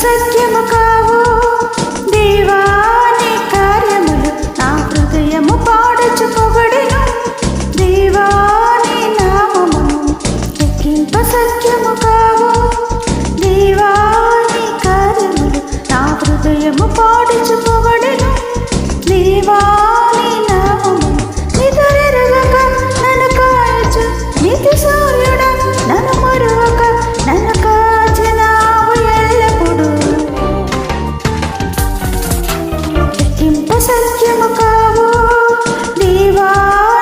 సత్యము కావు దేవా నీ కార్యములు నా హృదయము పాడుచు పొగడెను దేవా నీ నామమును లెక్కింప సత్యము కావు దేవా నీ కార్యములు నా హృదయము పాడుచు పొగడెను దేవా నీ నామమును నిద్రెరుగక నన్ను కాయచు నిత్య సూర్యుడా నన్ను మరువక నన్ను కాచినావు ఎల్లప్పుడూ లెక్కింప సత్యము కావు దేవా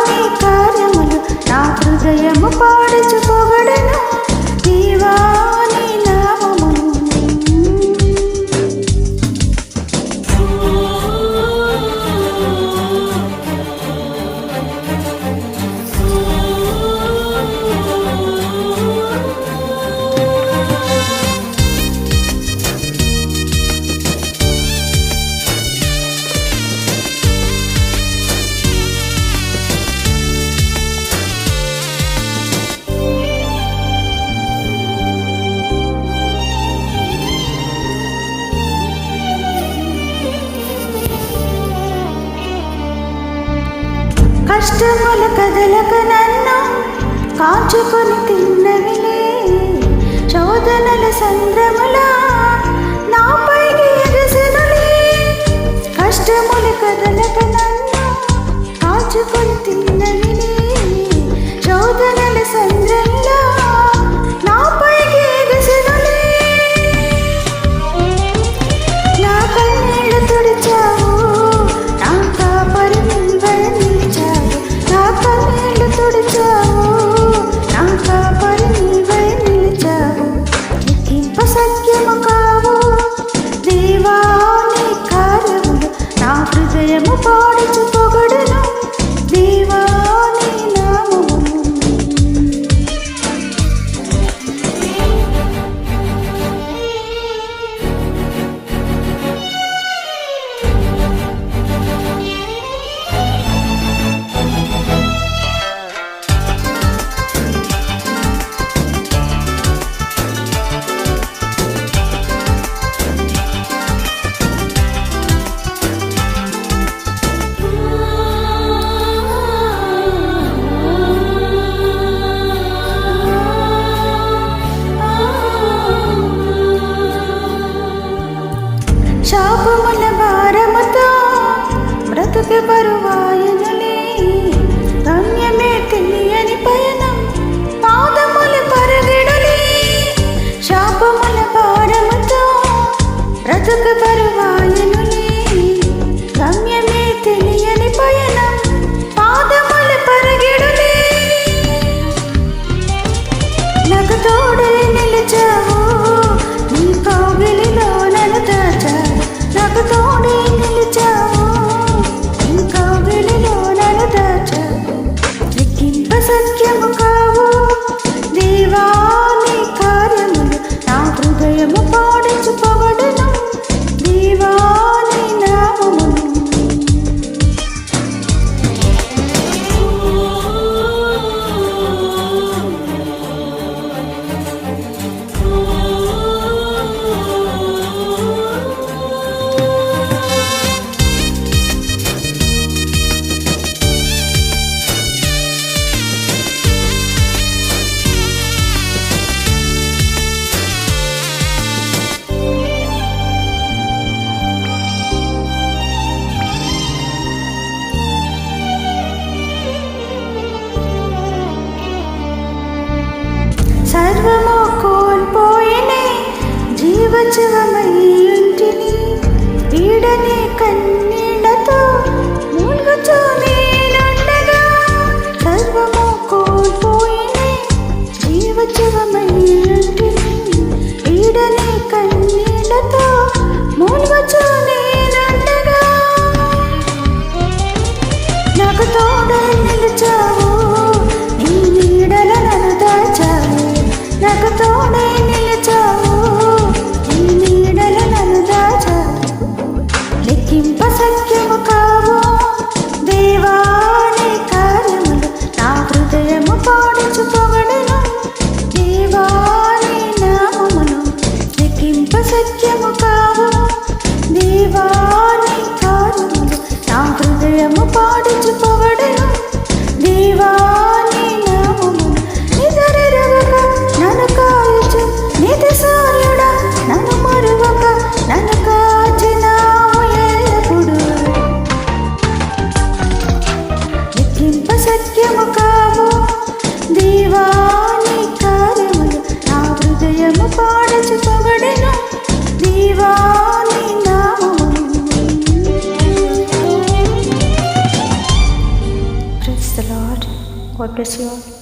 నీ కార్యములు నా హృదయము పాడుచు పొగడెను దేవా నీ నామమును కష్టముల కదలక నన్ను కాచుకొని తిన్నవిలే శోధనల సంద్రముల నాపైకి ఎగసెనులే కష్టముల కదలక నన్ను కాచుకొని తిన్నవిలే శోధనల సంద్రముల నాపైకి ఎగసెనులే నా కన్నీళ్లు తుడిచావు నా కాపరి నీవై నిలిచావు నా కన్నీళ్లు తుడిచావు నా కాపరి నీవై నిలిచావు లెక్కింప సత్యము కావు దేవా నీ కార్యములు నా హృదయము పాడుచు పొగడెను దేవా నీ నామమును శాపముల భారముతో బ్రతుకు బరువాయనులే గమ్యమే తెలియని పయనం పాదముల పరుగెడులే శాపముల భారముతో బ్రతుకు బరువాయనులే గమ్యమే తెలియని పయనం పాదముల పరుగెడులే నాకు తోడే నిలిచావు నీ కౌగిలిలో నన్ను దాచావు నాకు తోడే నిలిచావు నీ కౌగిలిలో నన్ను దాచావు లెక్కింప సత్యము కావు దేవా నీ కార్యములు నా హృదయము పాడుచు పొగడెను దేవా నీ నామమును సర్వము కోల్పోయినే జీవజవమై ఇంటిని వీడనే కన్నీళ్లతో మూల్గుచూ నేనుండగా సర్వము కోల్పోయినే జీవజవమై ఇంటిని వీడనే కన్నీళ్లతో మూల్గుచూ నేనుండగా నాకు తోడే నిలిచావు నీ నీడల నన్ను దాచావు నాకు తోడే నిలిచావు నీ నీడల నన్ను దాచావు లెక్కింప సత్యము కావు దేవా నీ కార్యములు నా హృదయము పాడుచు పొగడెను దేవా నీ నామమును లెక్కింప సత్యము కావు దేవా నీ కార్యములు నా హృదయము పాడుచు పొగడెను దేవా నీ నామమును నిదరెరగక నన్ను కాయుచు నిధి సూర్యుడా నన్ను మరువక నన్ను కాచినావు ఎల్లప్పుడు లెక్కింప సత్యము కావు దేవా నీ కార్యములు నా హృదయము పాడుచు పొగడెను దేవా నీ నామమును. Praise the Lord. God bless you all.